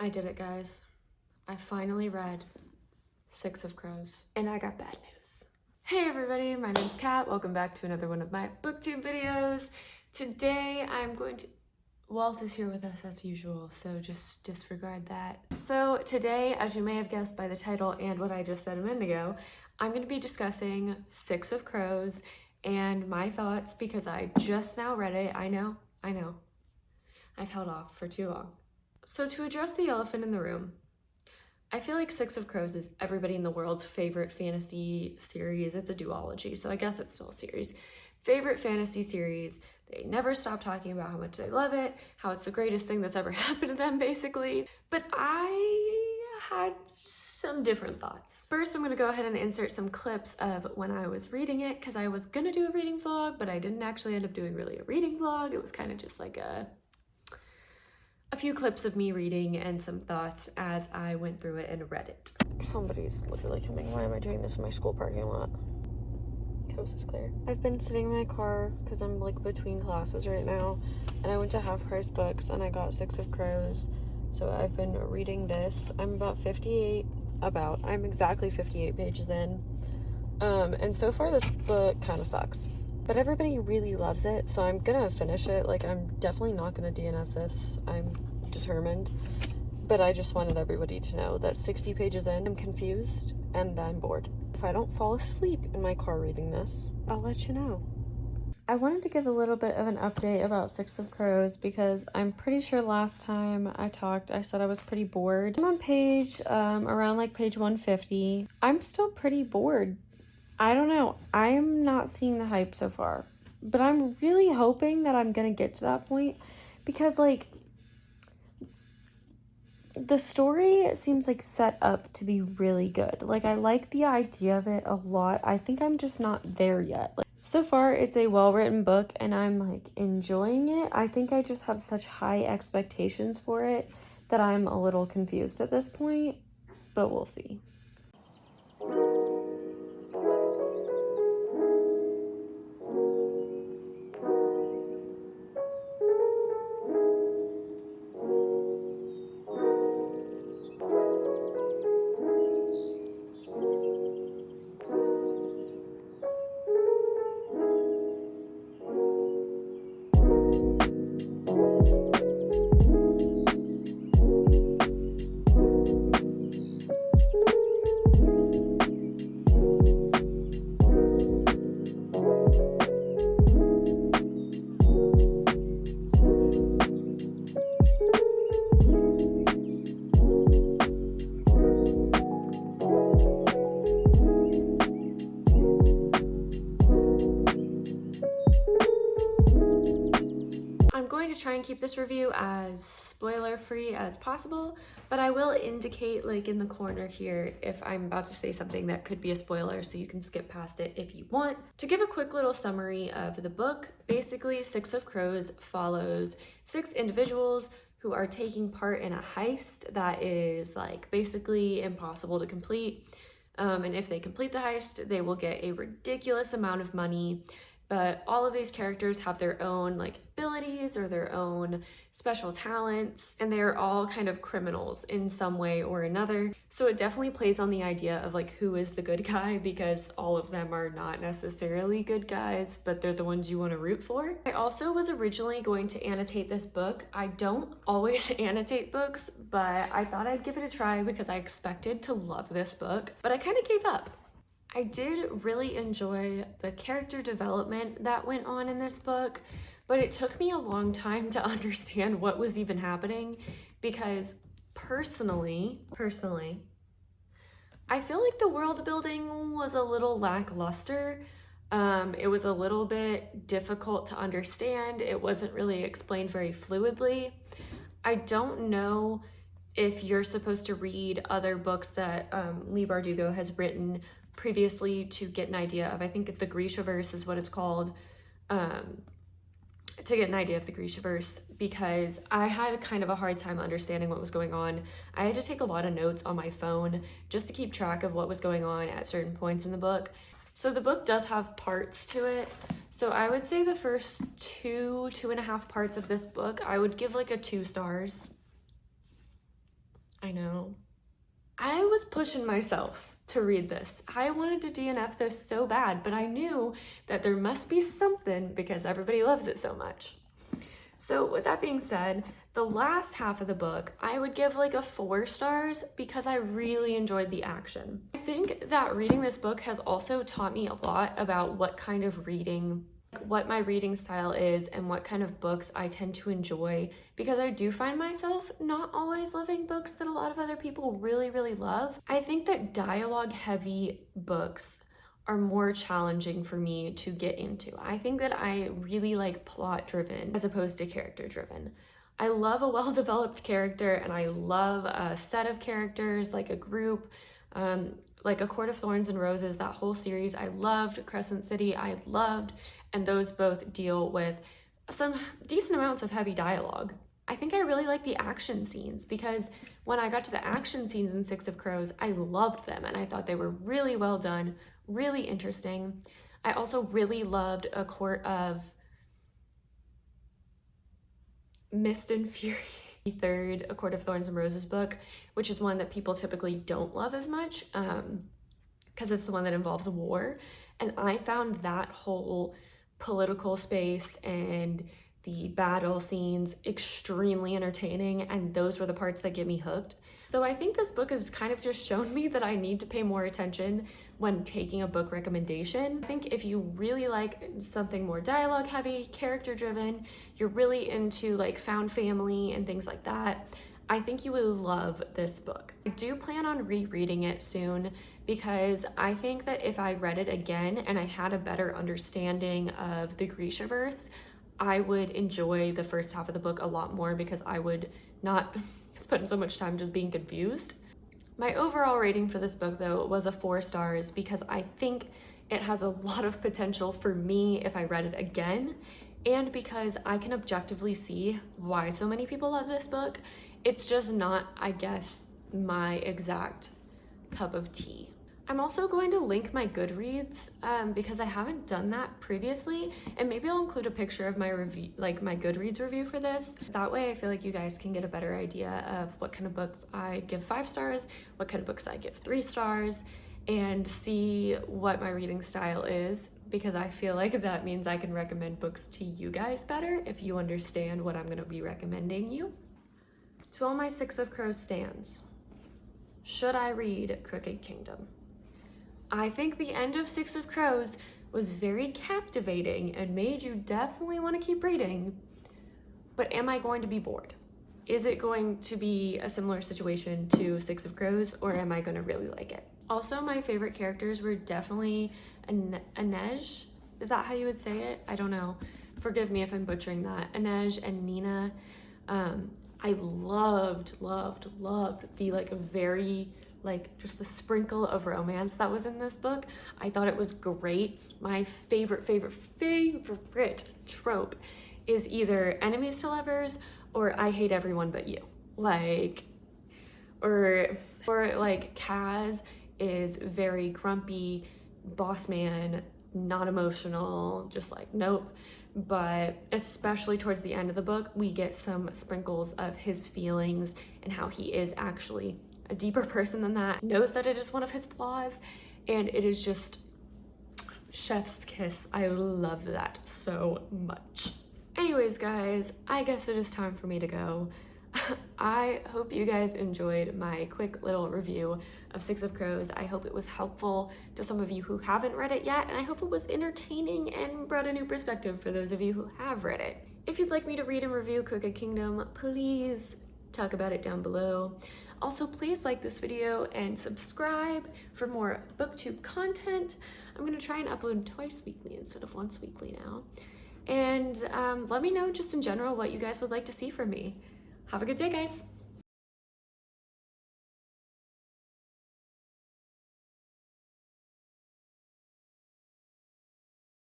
I did it, guys. I finally read Six of Crows, and I got bad news. Hey everybody, my name's Kat. Welcome back to another one of my booktube videos. Today I'm going to... Walt is here with us as usual, so just disregard that. So today, as you may have guessed by the title and what I just said a minute ago, I'm going to be discussing Six of Crows and my thoughts because I just now read it. I know. I've held off for too long. So to address the elephant in the room, I feel like Six of Crows is everybody in the world's favorite fantasy series. It's a duology, so I guess it's still a series. Favorite fantasy series. They never stop talking about how much they love it, how it's the greatest thing that's ever happened to them, basically. But I had some different thoughts. First, I'm gonna go ahead and insert some clips of when I was reading it, because I was gonna do a reading vlog, but I didn't actually end up doing really a reading vlog. It was kind of just like a few clips of me reading and some thoughts as I went through it and read it. Somebody's literally coming. Why am I doing this in my school parking lot? Coast is clear. I've been sitting in my car because I'm like between classes right now, and I went to Half Price Books and I got Six of Crows. So I've been reading this. I'm exactly 58 pages in. And so far this book kind of sucks. But everybody really loves it, so I'm gonna finish it. Like, I'm definitely not gonna DNF this. I'm determined. But I just wanted everybody to know that 60 pages in, I'm confused and I'm bored. If I don't fall asleep in my car reading this, I'll let you know. I wanted to give a little bit of an update about Six of Crows because I'm pretty sure last time I talked, I said I was pretty bored. I'm on page, around like page 150. I'm still pretty bored. I don't know. I am not seeing the hype so far, but I'm really hoping that I'm gonna get to that point because, like, the story seems like set up to be really good. Like, I like the idea of it a lot. I think I'm just not there yet. Like, so far, it's a well-written book and I'm like enjoying it. I think I just have such high expectations for it that I'm a little confused at this point, but we'll see. Try and keep this review as spoiler free as possible, but I will indicate, like, in the corner here if I'm about to say something that could be a spoiler, so you can skip past it if you want. To give a quick little summary of the book, basically Six of Crows follows 6 individuals who are taking part in a heist that is like basically impossible to complete, and if they complete the heist they will get a ridiculous amount of money. But all of these characters have their own like abilities or their own special talents, and they're all kind of criminals in some way or another. So it definitely plays on the idea of like who is the good guy, because all of them are not necessarily good guys, but they're the ones you want to root for. I also was originally going to annotate this book. I don't always annotate books, but I thought I'd give it a try because I expected to love this book, but I kind of gave up. I did really enjoy the character development that went on in this book, but it took me a long time to understand what was even happening because personally, I feel like the world building was a little lackluster. It was a little bit difficult to understand. It wasn't really explained very fluidly. I don't know if you're supposed to read other books that Leigh Bardugo has written previously to get an idea of, I think the Grishaverse is what it's called, to get an idea of the Grishaverse, because I had kind of a hard time understanding what was going on. I had to take a lot of notes on my phone just to keep track of what was going on at certain points in the book. So the book does have parts to it. So I would say the first two and a half parts of this book, I would give like a 2 stars. I know. I was pushing myself to read this. I wanted to DNF this so bad, but I knew that there must be something because everybody loves it so much. So with that being said, the last half of the book, I would give like a 4 stars because I really enjoyed the action. I think that reading this book has also taught me a lot about what kind of reading, what my reading style is and what kind of books I tend to enjoy, because I do find myself not always loving books that a lot of other people really, really love. I think that dialogue heavy books are more challenging for me to get into. I think that I really like plot driven as opposed to character driven. I love a well-developed character and I love a set of characters, like a group, like A Court of Thorns and Roses, that whole series I loved, Crescent City I loved, and those both deal with some decent amounts of heavy dialogue. I think I really like the action scenes because when I got to the action scenes in Six of Crows, I loved them and I thought they were really well done, really interesting. I also really loved A Court of Mist and Fury, the third A Court of Thorns and Roses book, which is one that people typically don't love as much because it's the one that involves war. And I found that whole political space and the battle scenes extremely entertaining, and those were the parts that get me hooked. So I think this book has kind of just shown me that I need to pay more attention when taking a book recommendation. I think if you really like something more dialogue heavy, character driven, you're really into like found family and things like that, I think you will love this book. I do plan on rereading it soon because I think that if I read it again and I had a better understanding of the Grishaverse, I would enjoy the first half of the book a lot more because I would not spend so much time just being confused. My overall rating for this book though was a 4 stars because I think it has a lot of potential for me if I read it again, and because I can objectively see why so many people love this book. It's just not, I guess, my exact cup of tea. I'm also going to link my Goodreads because I haven't done that previously, and maybe I'll include a picture of my review, like my Goodreads review for this. That way I feel like you guys can get a better idea of what kind of books I give 5 stars, what kind of books I give 3 stars, and see what my reading style is, because I feel like that means I can recommend books to you guys better if you understand what I'm going to be recommending you. To all my Six of Crows stans, should I read Crooked Kingdom? I think the end of Six of Crows was very captivating and made you definitely want to keep reading, but am I going to be bored? Is it going to be a similar situation to Six of Crows, or am I going to really like it? Also, my favorite characters were definitely Inej. Is that how you would say it? I don't know. Forgive me if I'm butchering that. Inej and Nina. I loved the like very just the sprinkle of romance that was in this book. I thought it was great. My favorite trope is either enemies to lovers or I hate everyone but you. Or like Kaz is very grumpy, boss man, not emotional, just like nope. But especially towards the end of the book, we get some sprinkles of his feelings and how he is actually a deeper person than that, knows that it is one of his flaws, and it is just chef's kiss. I love that so much. Anyways, guys, I guess it is time for me to go. I hope you guys enjoyed my quick little review of Six of Crows. I hope it was helpful to some of you who haven't read it yet, and I hope it was entertaining and brought a new perspective for those of you who have read it. If you'd like me to read and review Crooked Kingdom, please talk about it down below. Also, please like this video and subscribe for more booktube content. I'm gonna try and upload twice weekly instead of once weekly now. And let me know just in general what you guys would like to see from me. Have a good day, guys.